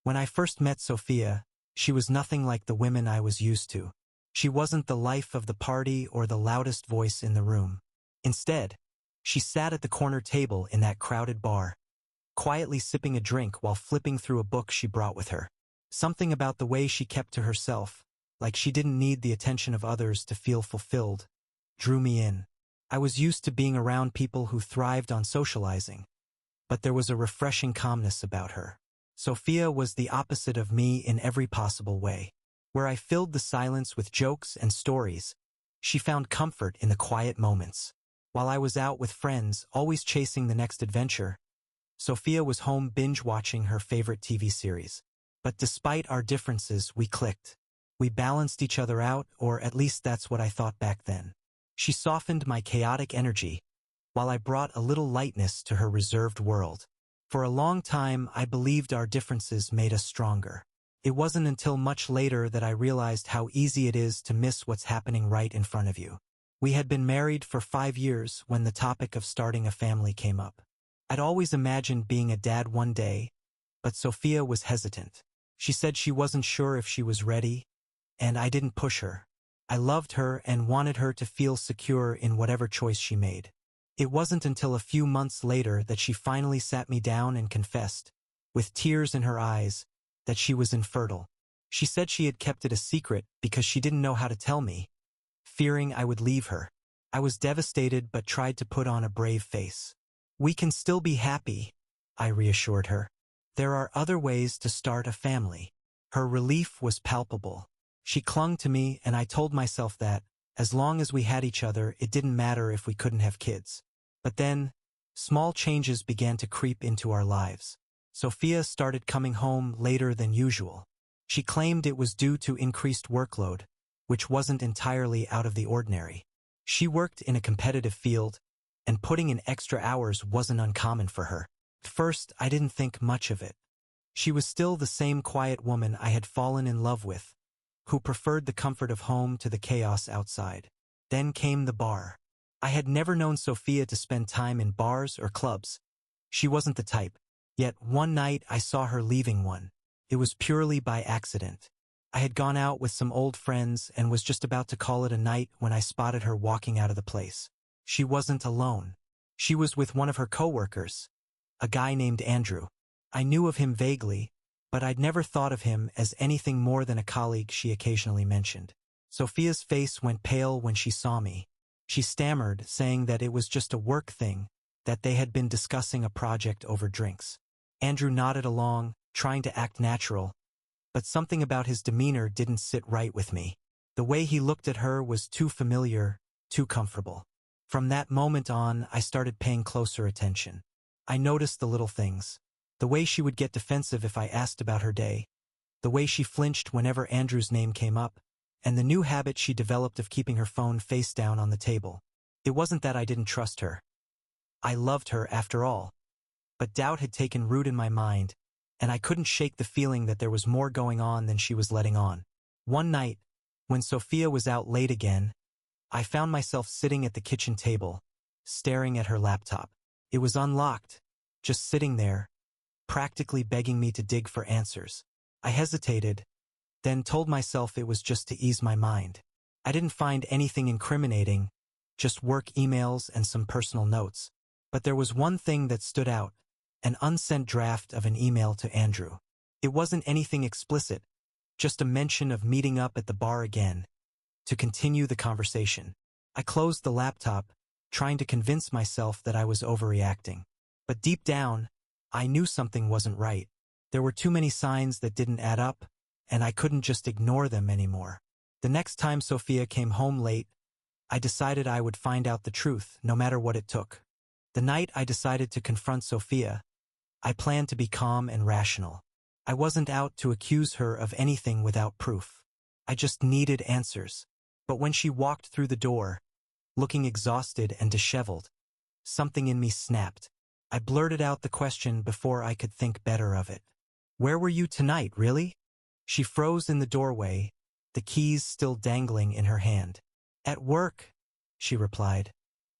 When I first met Sophia, she was nothing like the women I was used to. She wasn't the life of the party or the loudest voice in the room. Instead, she sat at the corner table in that crowded bar, quietly sipping a drink while flipping through a book she brought with her. Something about the way she kept to herself, like she didn't need the attention of others to feel fulfilled, drew me in. I was used to being around people who thrived on socializing, but there was a refreshing calmness about her. Sophia was the opposite of me in every possible way. Where I filled the silence with jokes and stories, she found comfort in the quiet moments. While I was out with friends, always chasing the next adventure, Sophia was home binge-watching her favorite TV series. But despite our differences, we clicked. We balanced each other out, or at least that's what I thought back then. She softened my chaotic energy, while I brought a little lightness to her reserved world. For a long time, I believed our differences made us stronger. It wasn't until much later that I realized how easy it is to miss what's happening right in front of you. We had been married for 5 years when the topic of starting a family came up. I'd always imagined being a dad one day, but Sophia was hesitant. She said she wasn't sure if she was ready, and I didn't push her. I loved her and wanted her to feel secure in whatever choice she made. It wasn't until a few months later that she finally sat me down and confessed, with tears in her eyes, that she was infertile. She said she had kept it a secret because she didn't know how to tell me, fearing I would leave her. I was devastated but tried to put on a brave face. "We can still be happy," I reassured her. "There are other ways to start a family." Her relief was palpable. She clung to me, and I told myself that, as long as we had each other, it didn't matter if we couldn't have kids. But then, small changes began to creep into our lives. Sophia started coming home later than usual. She claimed it was due to increased workload, which wasn't entirely out of the ordinary. She worked in a competitive field, and putting in extra hours wasn't uncommon for her. At first, I didn't think much of it. She was still the same quiet woman I had fallen in love with, who preferred the comfort of home to the chaos outside. Then came the bar. I had never known Sophia to spend time in bars or clubs. She wasn't the type. Yet one night I saw her leaving one. It was purely by accident. I had gone out with some old friends and was just about to call it a night when I spotted her walking out of the place. She wasn't alone. She was with one of her coworkers, a guy named Andrew. I knew of him vaguely, but I'd never thought of him as anything more than a colleague she occasionally mentioned. Sophia's face went pale when she saw me. She stammered, saying that it was just a work thing, that they had been discussing a project over drinks. Andrew nodded along, trying to act natural, but something about his demeanor didn't sit right with me. The way he looked at her was too familiar, too comfortable. From that moment on, I started paying closer attention. I noticed the little things. The way she would get defensive if I asked about her day, the way she flinched whenever Andrew's name came up, and the new habit she developed of keeping her phone face down on the table. It wasn't that I didn't trust her. I loved her after all. But doubt had taken root in my mind, and I couldn't shake the feeling that there was more going on than she was letting on. One night, when Sophia was out late again, I found myself sitting at the kitchen table, staring at her laptop. It was unlocked, just sitting there, practically begging me to dig for answers. I hesitated, then told myself it was just to ease my mind. I didn't find anything incriminating, just work emails and some personal notes. But there was one thing that stood out, an unsent draft of an email to Andrew. It wasn't anything explicit, just a mention of meeting up at the bar again, to continue the conversation. I closed the laptop, trying to convince myself that I was overreacting. But deep down, I knew something wasn't right. There were too many signs that didn't add up, and I couldn't just ignore them anymore. The next time Sophia came home late, I decided I would find out the truth, no matter what it took. The night I decided to confront Sophia, I planned to be calm and rational. I wasn't out to accuse her of anything without proof. I just needed answers. But when she walked through the door, looking exhausted and disheveled, something in me snapped. I blurted out the question before I could think better of it. "Where were you tonight, really?" She froze in the doorway, the keys still dangling in her hand. "At work," she replied,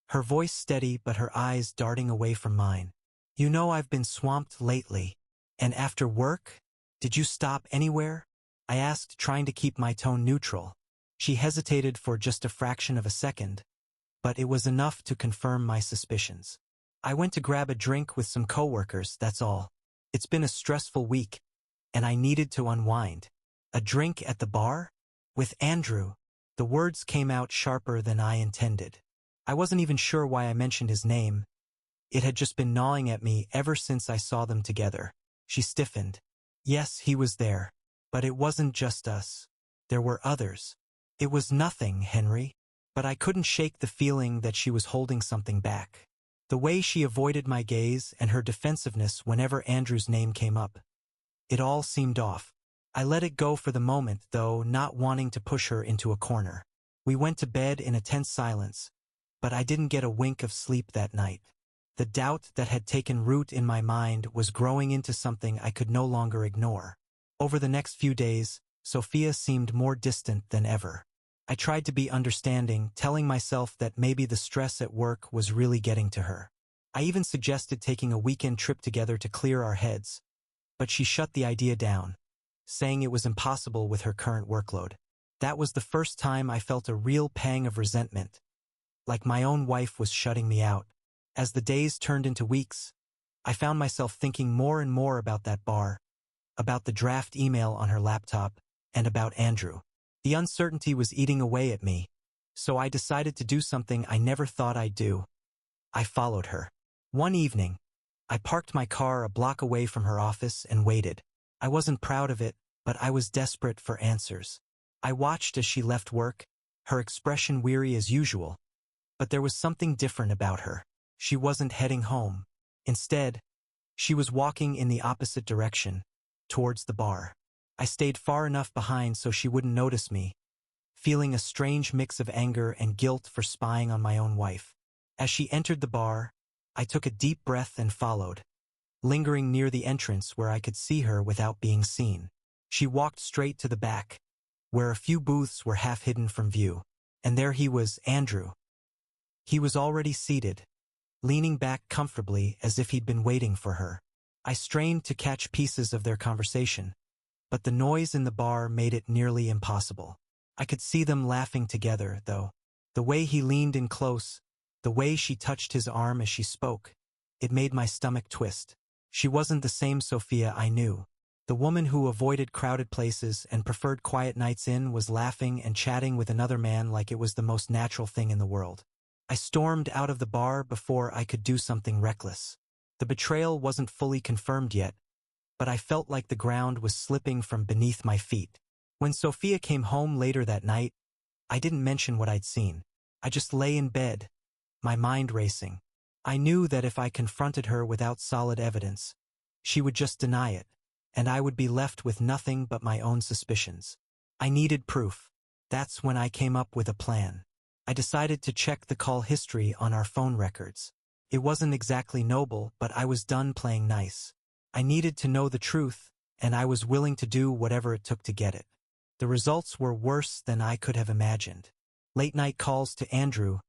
her voice steady but her eyes darting away from mine. "You know I've been swamped lately. And after work? Did you stop anywhere? I asked, trying to keep my tone neutral. She hesitated for just a fraction of a second, but it was enough to confirm my suspicions. I went to grab a drink with some coworkers, that's all. It's been a stressful week, and I needed to unwind. A drink at the bar? With Andrew. The words came out sharper than I intended. I wasn't even sure why I mentioned his name. It had just been gnawing at me ever since I saw them together. She stiffened. Yes, he was there. But it wasn't just us. There were others. It was nothing, Henry. But I couldn't shake the feeling that she was holding something back. The way she avoided my gaze and her defensiveness whenever Andrew's name came up. It all seemed off. I let it go for the moment, though, not wanting to push her into a corner. We went to bed in a tense silence, but I didn't get a wink of sleep that night. The doubt that had taken root in my mind was growing into something I could no longer ignore. Over the next few days, Sophia seemed more distant than ever. I tried to be understanding, telling myself that maybe the stress at work was really getting to her. I even suggested taking a weekend trip together to clear our heads, but she shut the idea down, saying it was impossible with her current workload. That was the first time I felt a real pang of resentment, like my own wife was shutting me out. As the days turned into weeks, I found myself thinking more and more about that bar, about the draft email on her laptop, and about Andrew. The uncertainty was eating away at me, so I decided to do something I never thought I'd do. I followed her. One evening, I parked my car a block away from her office and waited. I wasn't proud of it, but I was desperate for answers. I watched as she left work, her expression weary as usual. But there was something different about her. She wasn't heading home. Instead, she was walking in the opposite direction, towards the bar. I stayed far enough behind so she wouldn't notice me, feeling a strange mix of anger and guilt for spying on my own wife. As she entered the bar, I took a deep breath and followed, lingering near the entrance where I could see her without being seen. She walked straight to the back, where a few booths were half hidden from view. And there he was, Andrew. He was already seated, leaning back comfortably as if he'd been waiting for her. I strained to catch pieces of their conversation, but the noise in the bar made it nearly impossible. I could see them laughing together, though. The way he leaned in close, the way she touched his arm as she spoke, it made my stomach twist. She wasn't the same Sophia I knew. The woman who avoided crowded places and preferred quiet nights in was laughing and chatting with another man like it was the most natural thing in the world. I stormed out of the bar before I could do something reckless. The betrayal wasn't fully confirmed yet, but I felt like the ground was slipping from beneath my feet. When Sophia came home later that night, I didn't mention what I'd seen. I just lay in bed, my mind racing. I knew that if I confronted her without solid evidence, she would just deny it, and I would be left with nothing but my own suspicions. I needed proof. That's when I came up with a plan. I decided to check the call history on our phone records. It wasn't exactly noble, but I was done playing nice. I needed to know the truth, and I was willing to do whatever it took to get it. The results were worse than I could have imagined. Late-night calls to Andrew,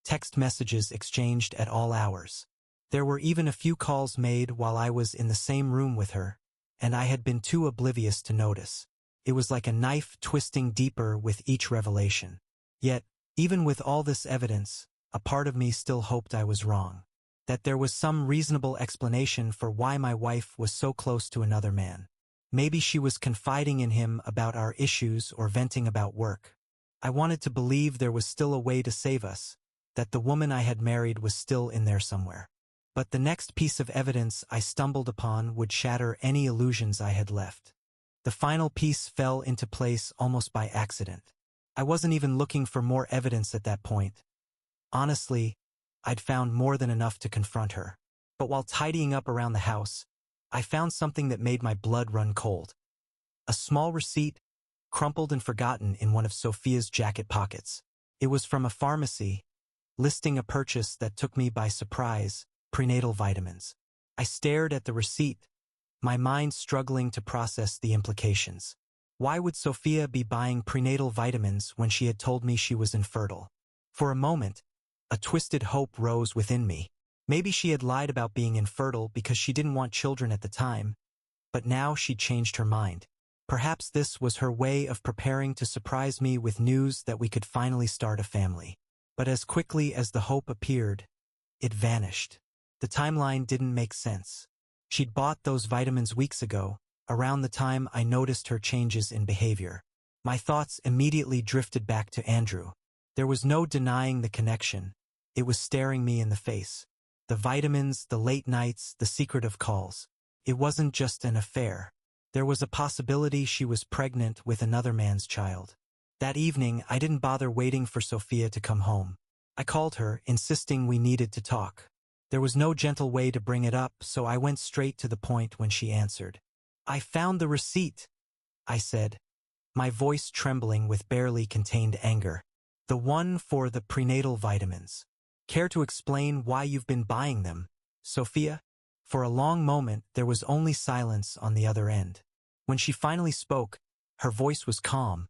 text messages exchanged at all hours. There were even a few calls made while I was in the same room with her, and I had been too oblivious to notice. It was like a knife twisting deeper with each revelation. Yet, even with all this evidence, a part of me still hoped I was wrong. That there was some reasonable explanation for why my wife was so close to another man. Maybe she was confiding in him about our issues or venting about work. I wanted to believe there was still a way to save us, that the woman I had married was still in there somewhere. But the next piece of evidence I stumbled upon would shatter any illusions I had left. The final piece fell into place almost by accident. I wasn't even looking for more evidence at that point. Honestly, I'd found more than enough to confront her. But while tidying up around the house, I found something that made my blood run cold. A small receipt, crumpled and forgotten in one of Sophia's jacket pockets. It was from a pharmacy, listing a purchase that took me by surprise: prenatal vitamins. I stared at the receipt, my mind struggling to process the implications. Why would Sophia be buying prenatal vitamins when she had told me she was infertile? For a moment, a twisted hope rose within me. Maybe she had lied about being infertile because she didn't want children at the time, but now she'd changed her mind. Perhaps this was her way of preparing to surprise me with news that we could finally start a family. But as quickly as the hope appeared, it vanished. The timeline didn't make sense. She'd bought those vitamins weeks ago, around the time I noticed her changes in behavior. My thoughts immediately drifted back to Andrew. There was no denying the connection. It was staring me in the face. The vitamins, the late nights, the secretive calls. It wasn't just an affair. There was a possibility she was pregnant with another man's child. That evening, I didn't bother waiting for Sophia to come home. I called her, insisting we needed to talk. There was no gentle way to bring it up, so I went straight to the point when she answered. "I found the receipt," I said, my voice trembling with barely contained anger. "The one for the prenatal vitamins. Care to explain why you've been buying them, Sophia?" For a long moment, there was only silence on the other end. When she finally spoke, her voice was calm,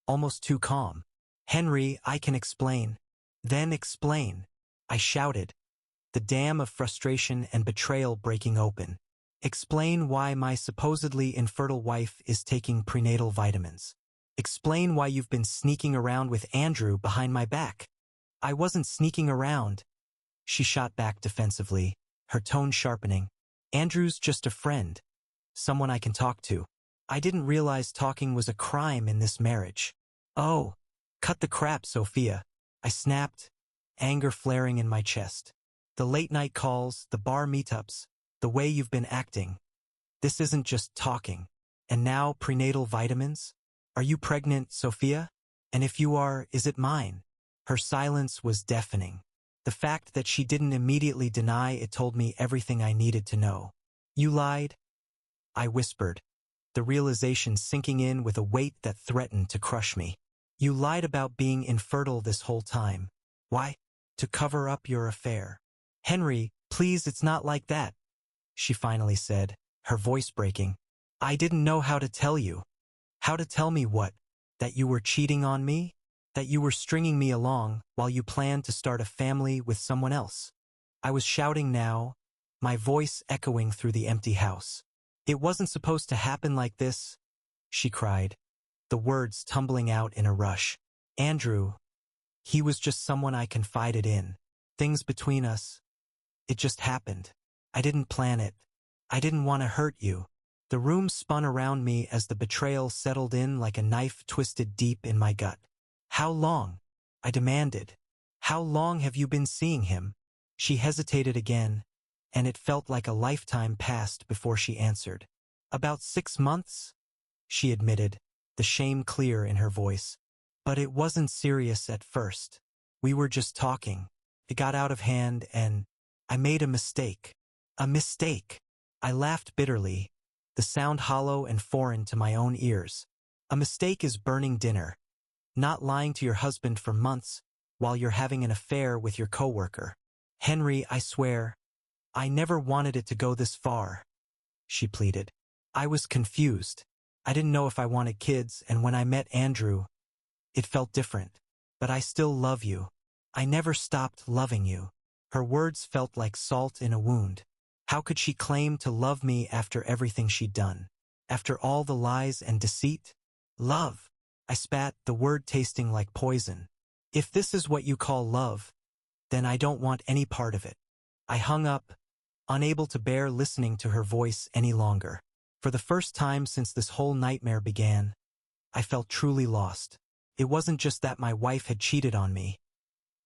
almost too calm. "Henry, I can explain." "Then explain," I shouted, the dam of frustration and betrayal breaking open. "Explain why my supposedly infertile wife is taking prenatal vitamins. Explain why you've been sneaking around with Andrew behind my back." "I wasn't sneaking around," she shot back defensively, her tone sharpening. "Andrew's just a friend, someone I can talk to. I didn't realize talking was a crime in this marriage." "Oh, cut the crap, Sophia," I snapped, anger flaring in my chest. "The late-night calls, the bar meetups, the way you've been acting. This isn't just talking. And now prenatal vitamins? Are you pregnant, Sophia? And if you are, is it mine?" Her silence was deafening. The fact that she didn't immediately deny it told me everything I needed to know. "You lied?" I whispered, the realization sinking in with a weight that threatened to crush me. "You lied about being infertile this whole time. Why? To cover up your affair." "Henry, please, it's not like that," she finally said, her voice breaking. "I didn't know how to tell you." "How to tell me what? That you were cheating on me? That you were stringing me along while you planned to start a family with someone else?" I was shouting now, my voice echoing through the empty house. "It wasn't supposed to happen like this," she cried, the words tumbling out in a rush. "Andrew, he was just someone I confided in. Things between us, it just happened. I didn't plan it. I didn't want to hurt you." The room spun around me as the betrayal settled in like a knife twisted deep in my gut. "How long?" I demanded. "How long have you been seeing him?" She hesitated again, and it felt like a lifetime passed before she answered. "About 6 months," she admitted, the shame clear in her voice. "But it wasn't serious at first. We were just talking. It got out of hand and I made a mistake." "A mistake?" I laughed bitterly, the sound hollow and foreign to my own ears. "A mistake is burning dinner. Not lying to your husband for months while you're having an affair with your coworker. Henry, I swear, I never wanted it to go this far," she pleaded. I was confused. I didn't know if I wanted kids, and when I met Andrew, it felt different. "But I still love you. I never stopped loving you." Her words felt like salt in a wound. How could she claim to love me after everything she'd done? After all the lies and deceit? "Love," I spat, the word tasting like poison. "If this is what you call love, then I don't want any part of it." I hung up, unable to bear listening to her voice any longer. For the first time since this whole nightmare began, I felt truly lost. It wasn't just that my wife had cheated on me.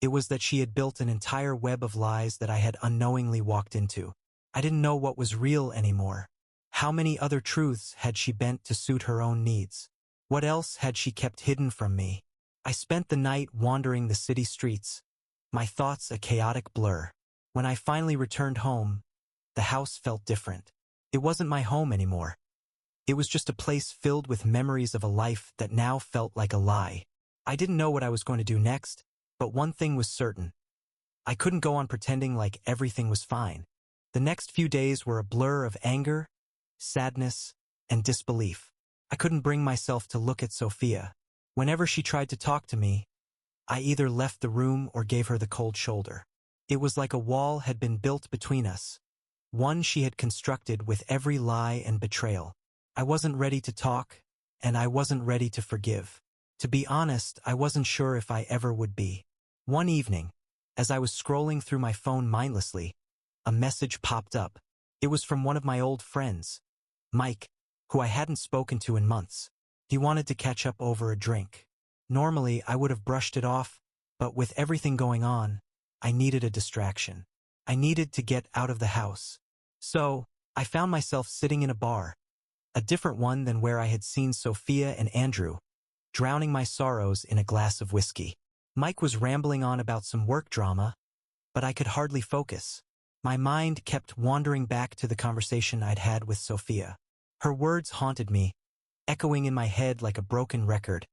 It was that she had built an entire web of lies that I had unknowingly walked into. I didn't know what was real anymore. How many other truths had she bent to suit her own needs? What else had she kept hidden from me? I spent the night wandering the city streets, my thoughts a chaotic blur. When I finally returned home, the house felt different. It wasn't my home anymore. It was just a place filled with memories of a life that now felt like a lie. I didn't know what I was going to do next, but one thing was certain. I couldn't go on pretending like everything was fine. The next few days were a blur of anger, sadness, and disbelief. I couldn't bring myself to look at Sophia. Whenever she tried to talk to me, I either left the room or gave her the cold shoulder. It was like a wall had been built between us, one she had constructed with every lie and betrayal. I wasn't ready to talk, and I wasn't ready to forgive. To be honest, I wasn't sure if I ever would be. One evening, as I was scrolling through my phone mindlessly, a message popped up. It was from one of my old friends, Mike, who I hadn't spoken to in months. He wanted to catch up over a drink. Normally, I would have brushed it off, but with everything going on, I needed a distraction. I needed to get out of the house. So, I found myself sitting in a bar, a different one than where I had seen Sophia and Andrew, drowning my sorrows in a glass of whiskey. Mike was rambling on about some work drama, but I could hardly focus. My mind kept wandering back to the conversation I'd had with Sophia. Her words haunted me, echoing in my head like a broken record.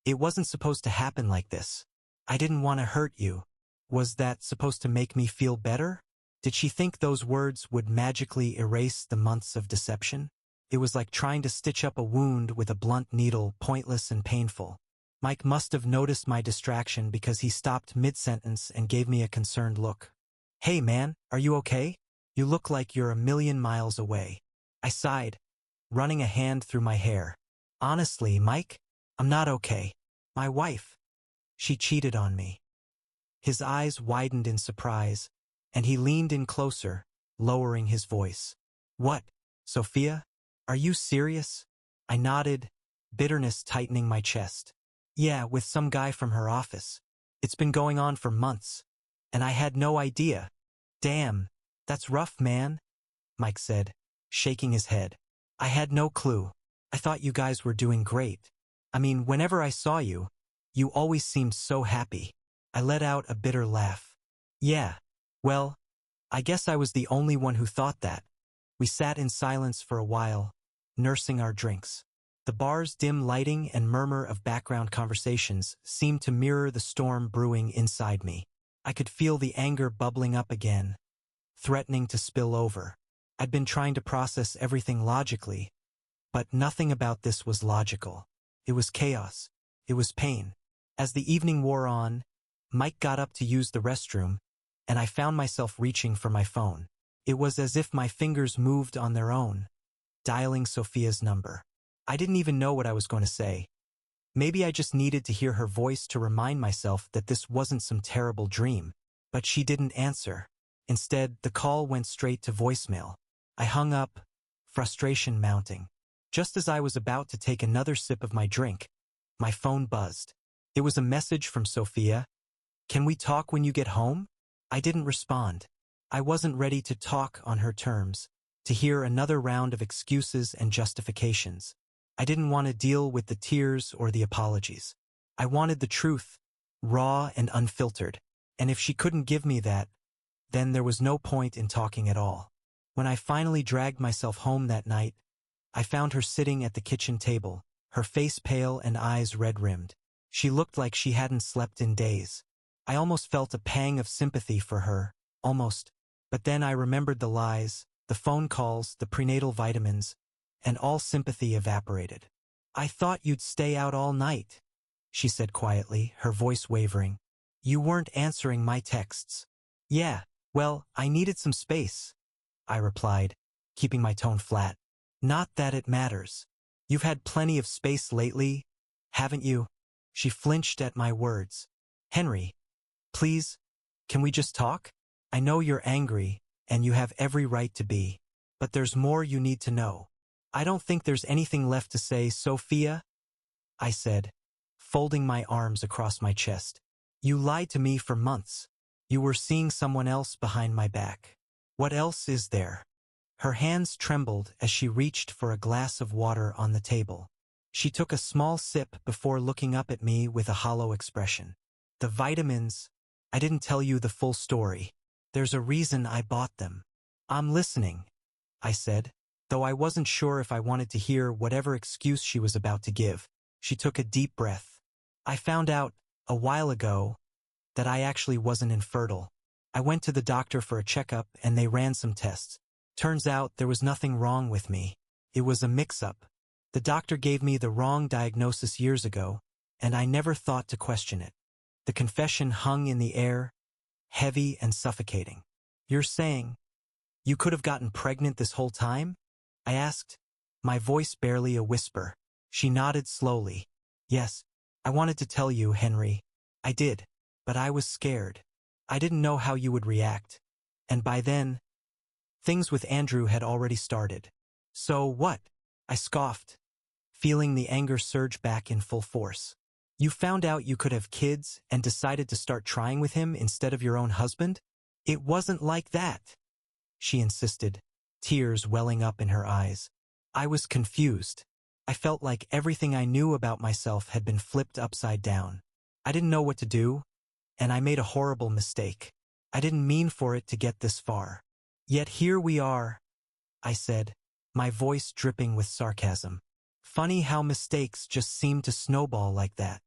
It wasn't supposed to happen like this. I didn't want to hurt you. Was that supposed to make me feel better? Did she think those words would magically erase the months of deception? It was like trying to stitch up a wound with a blunt needle, pointless and painful. Mike must have noticed my distraction because he stopped mid-sentence and gave me a concerned look. "Hey man, are you okay? You look like you're a million miles away." I sighed, running a hand through my hair. "Honestly, Mike, I'm not okay. My wife, she cheated on me." His eyes widened in surprise, and he leaned in closer, lowering his voice. "What, Sophia? Are you serious?" I nodded, bitterness tightening my chest. "Yeah, with some guy from her office. It's been going on for months, and I had no idea." "Damn, that's rough, man," Mike said, shaking his head. "I had no clue. I thought you guys were doing great. I mean, whenever I saw you, you always seemed so happy." I let out a bitter laugh. "Yeah, well, I guess I was the only one who thought that." We sat in silence for a while, nursing our drinks. The bar's dim lighting and murmur of background conversations seemed to mirror the storm brewing inside me. I could feel the anger bubbling up again, threatening to spill over. I'd been trying to process everything logically, but nothing about this was logical. It was chaos. It was pain. As the evening wore on, Mike got up to use the restroom, and I found myself reaching for my phone. It was as if my fingers moved on their own, dialing Sophia's number. I didn't even know what I was going to say. Maybe I just needed to hear her voice to remind myself that this wasn't some terrible dream. But she didn't answer. Instead, the call went straight to voicemail. I hung up, frustration mounting. Just as I was about to take another sip of my drink, my phone buzzed. It was a message from Sophia. "Can we talk when you get home?" I didn't respond. I wasn't ready to talk on her terms, to hear another round of excuses and justifications. I didn't want to deal with the tears or the apologies. I wanted the truth, raw and unfiltered. And if she couldn't give me that, then there was no point in talking at all. When I finally dragged myself home that night, I found her sitting at the kitchen table, her face pale and eyes red-rimmed. She looked like she hadn't slept in days. I almost felt a pang of sympathy for her, almost. But then I remembered the lies, the phone calls, the prenatal vitamins, and all sympathy evaporated. "I thought you'd stay out all night," she said quietly, her voice wavering. "You weren't answering my texts." "Yeah, well, I needed some space," I replied, keeping my tone flat. "Not that it matters. You've had plenty of space lately, haven't you?" She flinched at my words. "Henry, please, can we just talk? I know you're angry, and you have every right to be, but there's more you need to know." "I don't think there's anything left to say, Sophia," I said, folding my arms across my chest. "You lied to me for months. You were seeing someone else behind my back. What else is there?" Her hands trembled as she reached for a glass of water on the table. She took a small sip before looking up at me with a hollow expression. "The vitamins, I didn't tell you the full story. There's a reason I bought them." "I'm listening," I said, though I wasn't sure if I wanted to hear whatever excuse she was about to give. She took a deep breath. "I found out, a while ago, that I actually wasn't infertile. I went to the doctor for a checkup and they ran some tests. Turns out there was nothing wrong with me. It was a mix-up. The doctor gave me the wrong diagnosis years ago, and I never thought to question it." The confession hung in the air, heavy and suffocating. "You're saying You could have gotten pregnant this whole time? I asked, my voice barely a whisper. She nodded slowly. Yes, I wanted to tell you, Henry. I did, but I was scared. I didn't know how you would react. And by then, things with Andrew had already started. So what? I scoffed, feeling the anger surge back in full force. You found out you could have kids and decided to start trying with him instead of your own husband? It wasn't like that, she insisted, tears welling up in her eyes. I was confused. I felt like everything I knew about myself had been flipped upside down. I didn't know what to do, and I made a horrible mistake. I didn't mean for it to get this far. Yet here we are, I said, my voice dripping with sarcasm. Funny how mistakes just seem to snowball like that.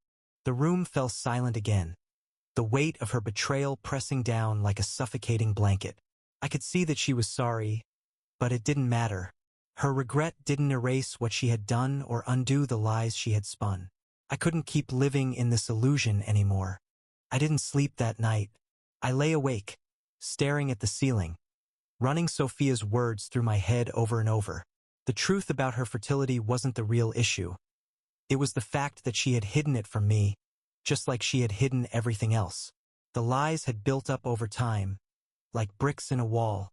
The room fell silent again, the weight of her betrayal pressing down like a suffocating blanket. I could see that she was sorry, but it didn't matter. Her regret didn't erase what she had done or undo the lies she had spun. I couldn't keep living in this illusion anymore. I didn't sleep that night. I lay awake, staring at the ceiling, running Sophia's words through my head over and over. The truth about her fertility wasn't the real issue. It was the fact that she had hidden it from me, just like she had hidden everything else. The lies had built up over time, like bricks in a wall,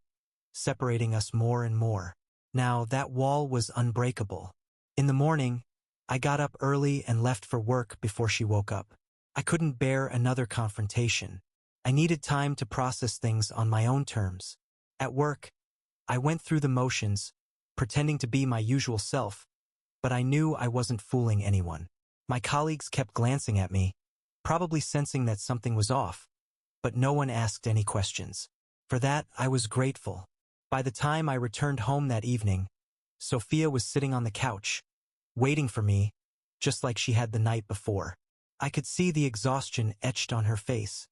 separating us more and more. Now that wall was unbreakable. In the morning, I got up early and left for work before she woke up. I couldn't bear another confrontation. I needed time to process things on my own terms. At work, I went through the motions, pretending to be my usual self, but I knew I wasn't fooling anyone. My colleagues kept glancing at me, probably sensing that something was off, but no one asked any questions. For that, I was grateful. By the time I returned home that evening, Sophia was sitting on the couch, waiting for me, just like she had the night before. I could see the exhaustion etched on her face,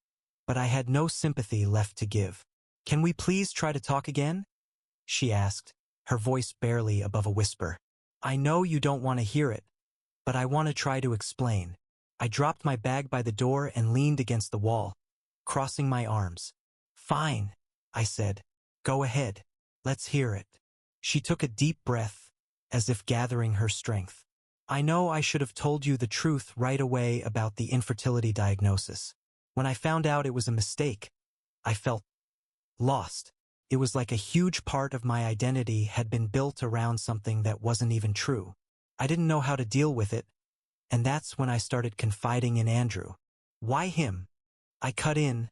but I had no sympathy left to give. "Can we please try to talk again?" she asked, her voice barely above a whisper. "I know you don't want to hear it, but I want to try to explain." I dropped my bag by the door and leaned against the wall, crossing my arms. "Fine," I said. "Go ahead. Let's hear it." She took a deep breath, as if gathering her strength. "I know I should have told you the truth right away about the infertility diagnosis. When I found out it was a mistake, I felt lost. It was like a huge part of my identity had been built around something that wasn't even true. I didn't know how to deal with it, and that's when I started confiding in Andrew. Why him? I cut in,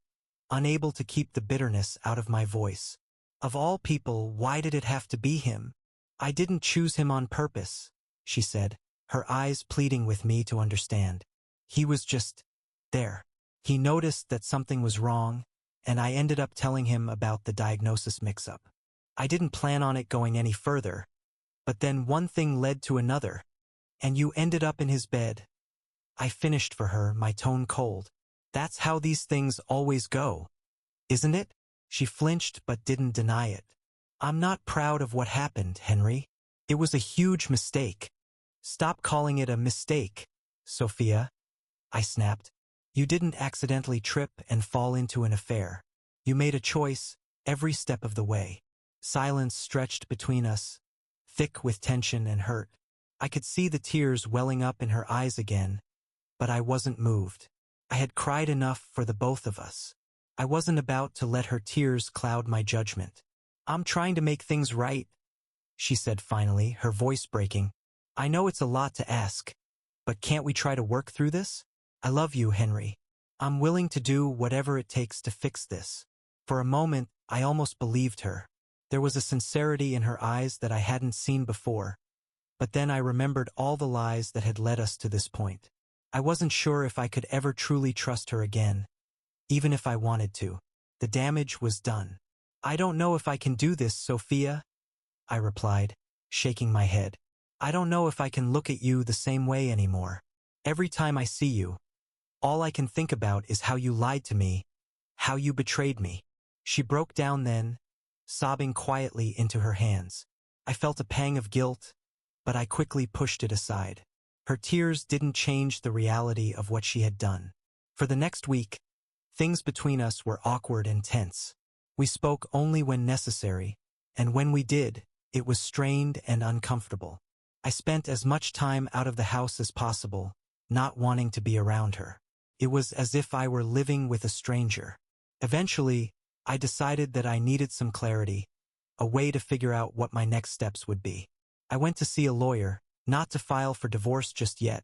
unable to keep the bitterness out of my voice. Of all people, why did it have to be him? "I didn't choose him on purpose," she said, her eyes pleading with me to understand. "He was just there. He noticed that something was wrong, and I ended up telling him about the diagnosis mix-up. I didn't plan on it going any further, but then one thing led to another, and you ended up in his bed." I finished for her, my tone cold. "That's how these things always go, isn't it?" She flinched but didn't deny it. "I'm not proud of what happened, Henry. It was a huge mistake." "Stop calling it a mistake, Sophia," I snapped. "You didn't accidentally trip and fall into an affair. You made a choice every step of the way." Silence stretched between us, thick with tension and hurt. I could see the tears welling up in her eyes again, but I wasn't moved. I had cried enough for the both of us. I wasn't about to let her tears cloud my judgment. "I'm trying to make things right," she said finally, her voice breaking. "I know it's a lot to ask, but can't we try to work through this? I love you, Henry. I'm willing to do whatever it takes to fix this." For a moment, I almost believed her. There was a sincerity in her eyes that I hadn't seen before. But then I remembered all the lies that had led us to this point. I wasn't sure if I could ever truly trust her again, even if I wanted to. The damage was done. "I don't know if I can do this, Sophia," I replied, shaking my head. "I don't know if I can look at you the same way anymore. Every time I see you, all I can think about is how you lied to me, how you betrayed me." She broke down then, sobbing quietly into her hands. I felt a pang of guilt, but I quickly pushed it aside. Her tears didn't change the reality of what she had done. For the next week, things between us were awkward and tense. We spoke only when necessary, And when we did, it was strained and uncomfortable. I spent as much time out of the house as possible, not wanting to be around her. It was as if I were living with a stranger. Eventually, I decided that I needed some clarity, a way to figure out what my next steps would be. I went to see a lawyer, not to file for divorce just yet,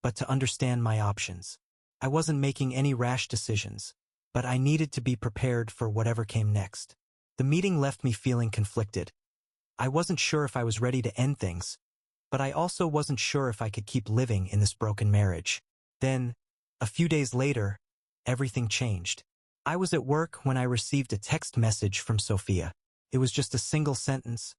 but to understand my options. I wasn't making any rash decisions, but I needed to be prepared for whatever came next. The meeting left me feeling conflicted. I wasn't sure if I was ready to end things, but I also wasn't sure if I could keep living in this broken marriage. Then, a few days later, everything changed. I was at work when I received a text message from Sophia. It was just a single sentence,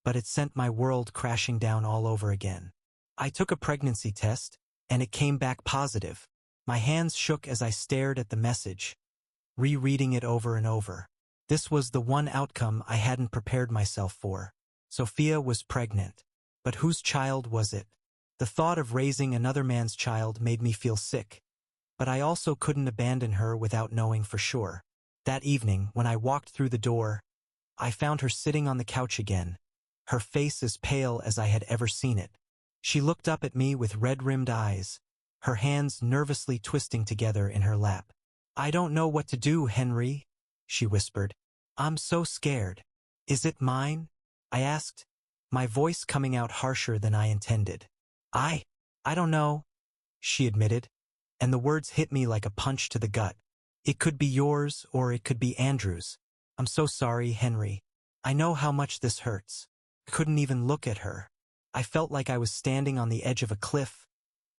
but it sent my world crashing down all over again. I took a pregnancy test, and it came back positive. My hands shook as I stared at the message, rereading it over and over. This was the one outcome I hadn't prepared myself for. Sophia was pregnant. But whose child was it? The thought of raising another man's child made me feel sick. But I also couldn't abandon her without knowing for sure. That evening, when I walked through the door, I found her sitting on the couch again, her face as pale as I had ever seen it. She looked up at me with red-rimmed eyes, her hands nervously twisting together in her lap. "I don't know what to do, Henry," she whispered. "I'm so scared." "Is it mine?" I asked, my voice coming out harsher than I intended. I don't know," she admitted, and the words hit me like a punch to the gut. "It could be yours, or it could be Andrew's. I'm so sorry, Henry. I know how much this hurts." I couldn't even look at her. I felt like I was standing on the edge of a cliff,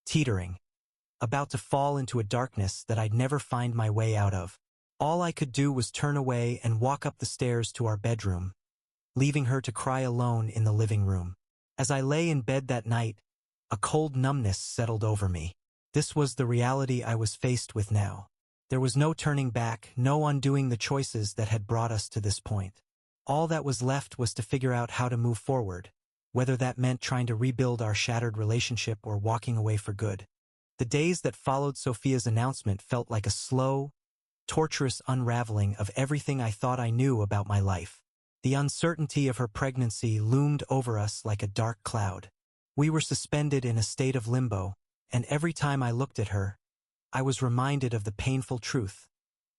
teetering, about to fall into a darkness that I'd never find my way out of. All I could do was turn away and walk up the stairs to our bedroom, leaving her to cry alone in the living room. As I lay in bed that night, a cold numbness settled over me. This was the reality I was faced with now. There was no turning back, no undoing the choices that had brought us to this point. All that was left was to figure out how to move forward, whether that meant trying to rebuild our shattered relationship or walking away for good. The days that followed Sophia's announcement felt like a slow, torturous unraveling of everything I thought I knew about my life. The uncertainty of her pregnancy loomed over us like a dark cloud. We were suspended in a state of limbo, and every time I looked at her, I was reminded of the painful truth.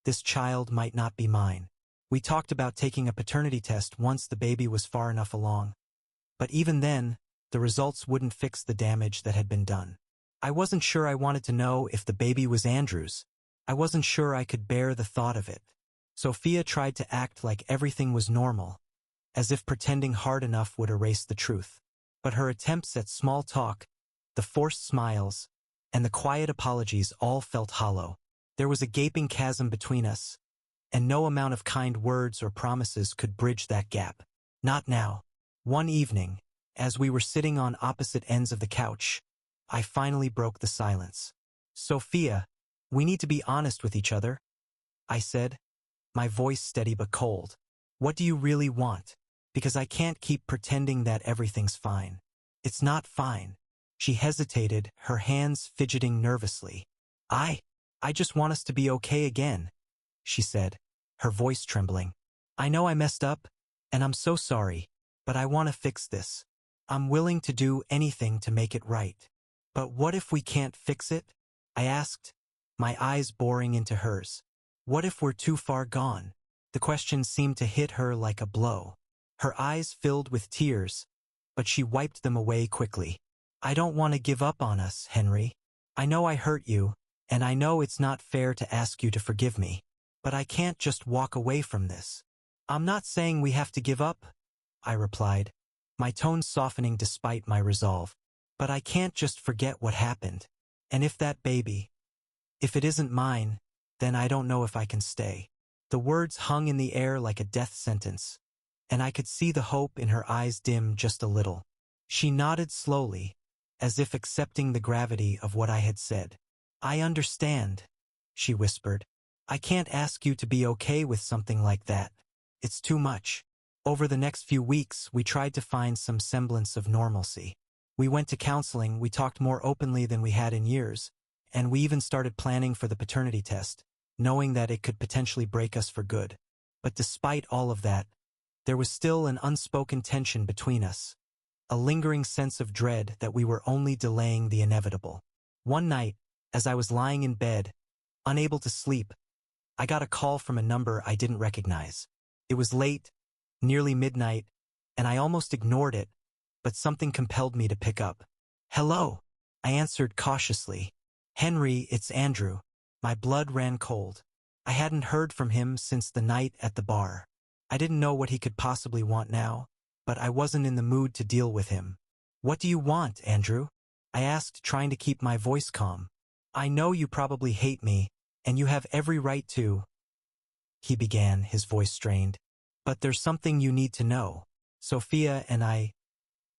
This child might not be mine. We talked about taking a paternity test once the baby was far enough along. But even then, the results wouldn't fix the damage that had been done. I wasn't sure I wanted to know if the baby was Andrew's. I wasn't sure I could bear the thought of it. Sophia tried to act like everything was normal, as if pretending hard enough would erase the truth. But her attempts at small talk, the forced smiles, and the quiet apologies all felt hollow. There was a gaping chasm between us, and no amount of kind words or promises could bridge that gap. Not now. One evening, as we were sitting on opposite ends of the couch, I finally broke the silence. "Sophia, we need to be honest with each other," I said, my voice steady but cold. "What do you really want? Because I can't keep pretending that everything's fine." "It's not fine." She hesitated, her hands fidgeting nervously. I just want us to be okay again," she said, her voice trembling. "I know I messed up, and I'm so sorry, but I want to fix this. I'm willing to do anything to make it right." "But what if we can't fix it?" I asked, my eyes boring into hers. "What if we're too far gone?" The question seemed to hit her like a blow. Her eyes filled with tears, but she wiped them away quickly. "I don't want to give up on us, Henry. I know I hurt you, and I know it's not fair to ask you to forgive me. But I can't just walk away from this." "I'm not saying we have to give up," I replied, my tone softening despite my resolve. "But I can't just forget what happened. And if that baby, if it isn't mine, then I don't know if I can stay." The words hung in the air like a death sentence, and I could see the hope in her eyes dim just a little. She nodded slowly, as if accepting the gravity of what I had said. "I understand," she whispered. "I can't ask you to be okay with something like that. It's too much." Over the next few weeks, we tried to find some semblance of normalcy. We went to counseling, we talked more openly than we had in years, and we even started planning for the paternity test, knowing that it could potentially break us for good. But despite all of that, There was still an unspoken tension between us, a lingering sense of dread that we were only delaying the inevitable. One night, as I was lying in bed, unable to sleep, I got a call from a number I didn't recognize. It was late, nearly midnight, and I almost ignored it, but something compelled me to pick up. "Hello," I answered cautiously. "Henry, it's Andrew." My blood ran cold. I hadn't heard from him since the night at the bar. I didn't know what he could possibly want now, but I wasn't in the mood to deal with him. "What do you want, Andrew?" I asked, trying to keep my voice calm. "I know you probably hate me, and you have every right to," he began, his voice strained. "But there's something you need to know. Sophia and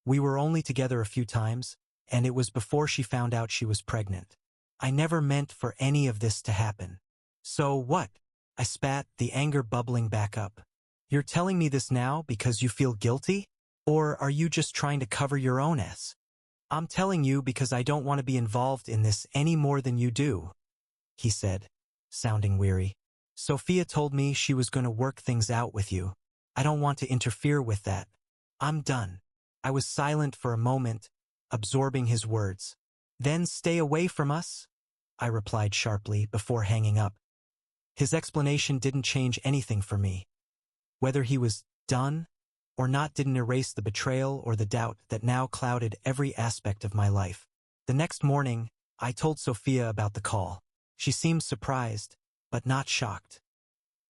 we were only together a few times, and it was before she found out she was pregnant. I never meant for any of this to happen." "So what?" I spat, the anger bubbling back up. "You're telling me this now because you feel guilty? Or are you just trying to cover your own ass?" "I'm telling you because I don't want to be involved in this any more than you do," he said, sounding weary. "Sophia told me she was going to work things out with you. I don't want to interfere with that. I'm done." I was silent for a moment, absorbing his words. "Then stay away from us," I replied sharply before hanging up. His explanation didn't change anything for me. Whether he was done or not didn't erase the betrayal or the doubt that now clouded every aspect of my life. The next morning, I told Sophia about the call. She seemed surprised, but not shocked.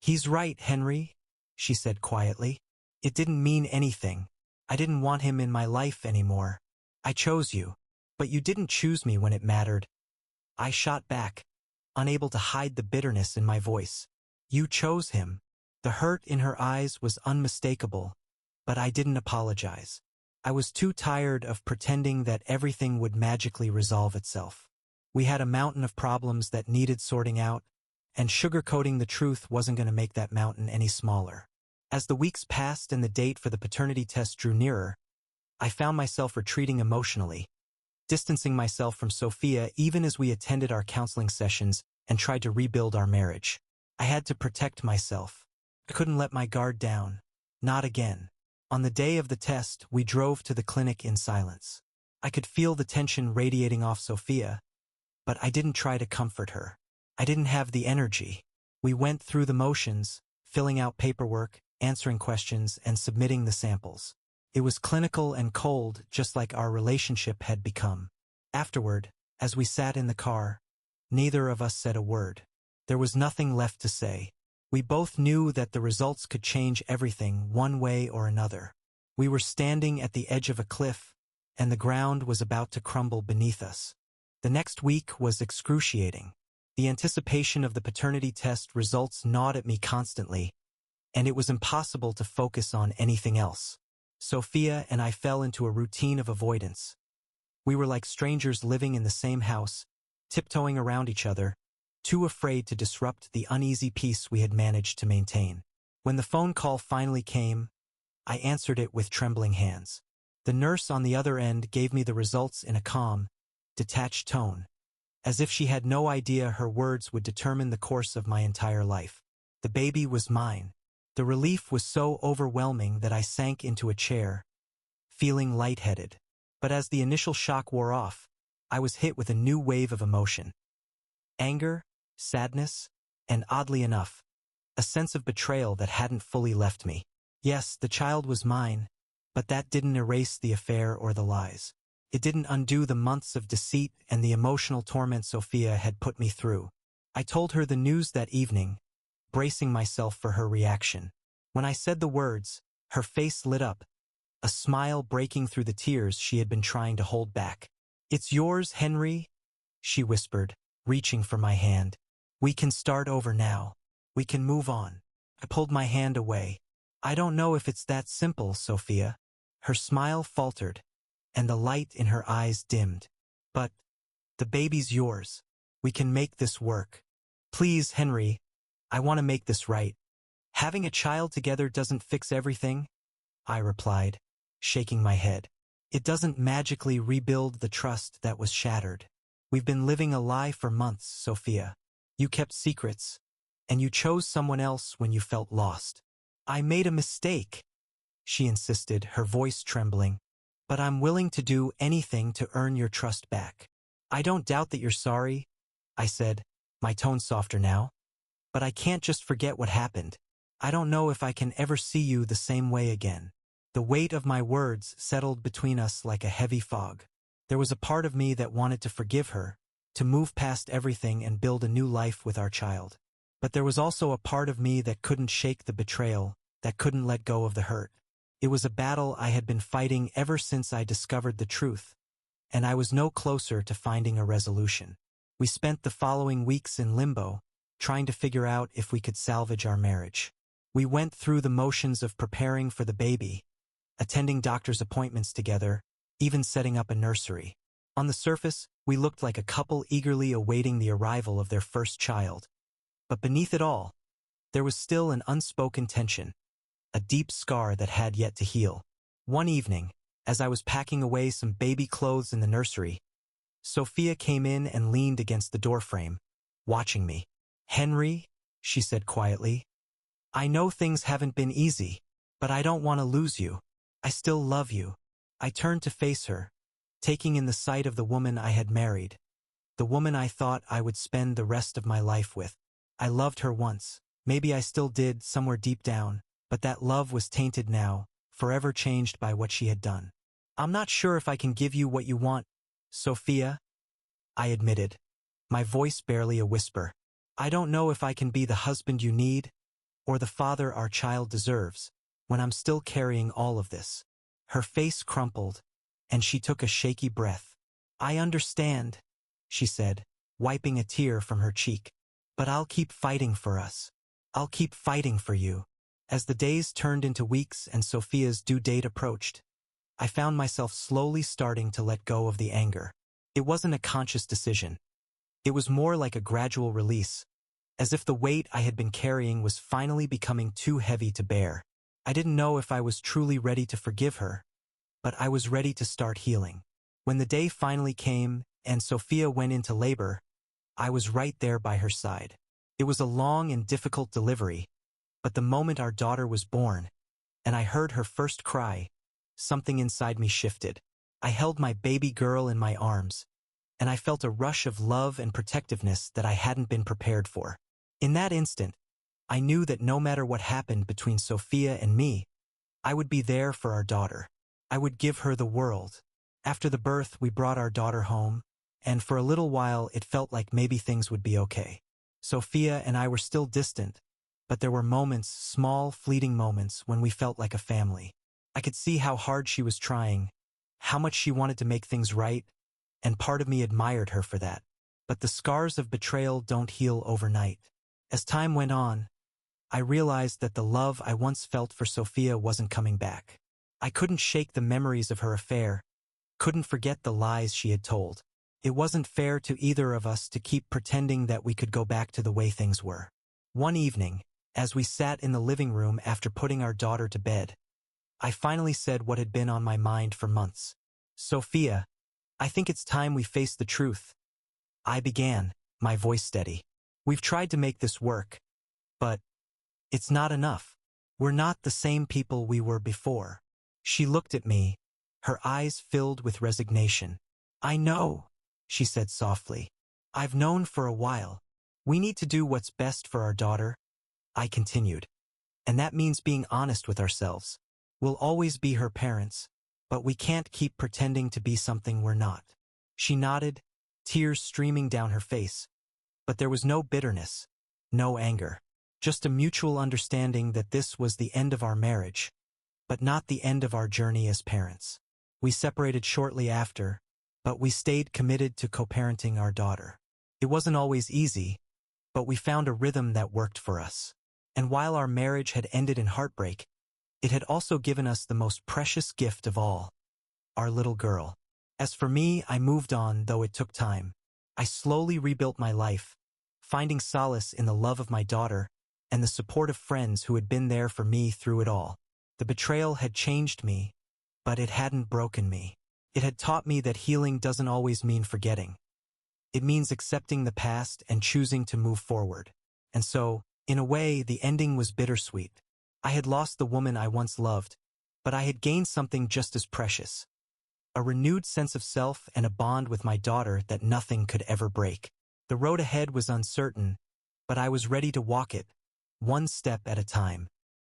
"He's right, Henry," she said quietly. "It didn't mean anything. I didn't want him in my life anymore. I chose you, but you didn't choose me when it mattered." I shot back, unable to hide the bitterness in my voice. "You chose him." The hurt in her eyes was unmistakable, but I didn't apologize. I was too tired of pretending that everything would magically resolve itself. We had a mountain of problems that needed sorting out, and sugarcoating the truth wasn't going to make that mountain any smaller. As the weeks passed and the date for the paternity test drew nearer, I found myself retreating emotionally, distancing myself from Sophia even as we attended our counseling sessions and tried to rebuild our marriage. I had to protect myself. I couldn't let my guard down. Not again. On the day of the test, we drove to the clinic in silence. I could feel the tension radiating off Sophia, but I didn't try to comfort her. I didn't have the energy. We went through the motions, filling out paperwork, answering questions, and submitting the samples. It was clinical and cold, just like our relationship had become. Afterward, as we sat in the car, neither of us said a word. There was nothing left to say. We both knew that the results could change everything one way or another. We were standing at the edge of a cliff, and the ground was about to crumble beneath us. The next week was excruciating. The anticipation of the paternity test results gnawed at me constantly, and it was impossible to focus on anything else. Sophia and I fell into a routine of avoidance. We were like strangers living in the same house, tiptoeing around each other, too afraid to disrupt the uneasy peace we had managed to maintain. When the phone call finally came, I answered it with trembling hands. The nurse on the other end gave me the results in a calm, detached tone, as if she had no idea her words would determine the course of my entire life. The baby was mine. The relief was so overwhelming that I sank into a chair, feeling lightheaded. But as the initial shock wore off, I was hit with a new wave of emotion. Anger, sadness, and oddly enough, a sense of betrayal that hadn't fully left me. Yes, the child was mine, but that didn't erase the affair or the lies. It didn't undo the months of deceit and the emotional torment Sophia had put me through. I told her the news that evening, bracing myself for her reaction. When I said the words, her face lit up, a smile breaking through the tears she had been trying to hold back. "It's yours, Henry," she whispered, reaching for my hand. "We can start over now. We can move on." I pulled my hand away. "I don't know if it's that simple, Sophia." Her smile faltered, and the light in her eyes dimmed. "But the baby's yours. We can make this work. Please, Henry, I want to make this right. Having a child together doesn't fix everything," I replied, shaking my head. "It doesn't magically rebuild the trust that was shattered. We've been living a lie for months, Sophia. You kept secrets, and you chose someone else when you felt lost. I made a mistake, she insisted, her voice trembling. "But I'm willing to do anything to earn your trust back." "I don't doubt that you're sorry," I said, my tone softer now. "But I can't just forget what happened. I don't know if I can ever see you the same way again." The weight of my words settled between us like a heavy fog. There was a part of me that wanted to forgive her, to move past everything and build a new life with our child. But there was also a part of me that couldn't shake the betrayal, that couldn't let go of the hurt. It was a battle I had been fighting ever since I discovered the truth, and I was no closer to finding a resolution. We spent the following weeks in limbo, trying to figure out if we could salvage our marriage. We went through the motions of preparing for the baby, attending doctor's appointments together, even setting up a nursery. On the surface, we looked like a couple eagerly awaiting the arrival of their first child. But beneath it all, there was still an unspoken tension, a deep scar that had yet to heal. One evening, as I was packing away some baby clothes in the nursery, Sophia came in and leaned against the doorframe, watching me. "Henry," she said quietly, "I know things haven't been easy, but I don't want to lose you. I still love you." I turned to face her, taking in the sight of the woman I had married, the woman I thought I would spend the rest of my life with. I loved her once, maybe I still did somewhere deep down, but that love was tainted now, forever changed by what she had done. "I'm not sure if I can give you what you want, Sophia," I admitted, my voice barely a whisper. "I don't know if I can be the husband you need, or the father our child deserves, when I'm still carrying all of this." Her face crumpled, and she took a shaky breath. "I understand," she said, wiping a tear from her cheek. "But I'll keep fighting for us. I'll keep fighting for you." As the days turned into weeks and Sophia's due date approached, I found myself slowly starting to let go of the anger. It wasn't a conscious decision. It was more like a gradual release, as if the weight I had been carrying was finally becoming too heavy to bear. I didn't know if I was truly ready to forgive her, but I was ready to start healing. When the day finally came and Sophia went into labor, I was right there by her side. It was a long and difficult delivery, but the moment our daughter was born, and I heard her first cry, something inside me shifted. I held my baby girl in my arms, and I felt a rush of love and protectiveness that I hadn't been prepared for. In that instant, I knew that no matter what happened between Sophia and me, I would be there for our daughter. I would give her the world. After the birth, we brought our daughter home, and for a little while it felt like maybe things would be okay. Sophia and I were still distant, but there were moments, small, fleeting moments, when we felt like a family. I could see how hard she was trying, how much she wanted to make things right, and part of me admired her for that. But the scars of betrayal don't heal overnight. As time went on, I realized that the love I once felt for Sophia wasn't coming back. I couldn't shake the memories of her affair, couldn't forget the lies she had told. It wasn't fair to either of us to keep pretending that we could go back to the way things were. One evening, as we sat in the living room after putting our daughter to bed, I finally said what had been on my mind for months. "Sophia, I think it's time we face the truth." I began, my voice steady. "We've tried to make this work, but it's not enough. We're not the same people we were before." She looked at me, her eyes filled with resignation. "I know," she said softly. "I've known for a while. We need to do what's best for our daughter," I continued. "And that means being honest with ourselves. We'll always be her parents, but we can't keep pretending to be something we're not." She nodded, tears streaming down her face. But there was no bitterness, no anger, just a mutual understanding that this was the end of our marriage, but not the end of our journey as parents. We separated shortly after, but we stayed committed to co-parenting our daughter. It wasn't always easy, but we found a rhythm that worked for us. And while our marriage had ended in heartbreak, it had also given us the most precious gift of all, our little girl. As for me, I moved on, though it took time. I slowly rebuilt my life, finding solace in the love of my daughter and the support of friends who had been there for me through it all. The betrayal had changed me, but it hadn't broken me. It had taught me that healing doesn't always mean forgetting. It means accepting the past and choosing to move forward. And so, in a way, the ending was bittersweet. I had lost the woman I once loved, but I had gained something just as precious. A renewed sense of self and a bond with my daughter that nothing could ever break. The road ahead was uncertain, but I was ready to walk it, one step at a time.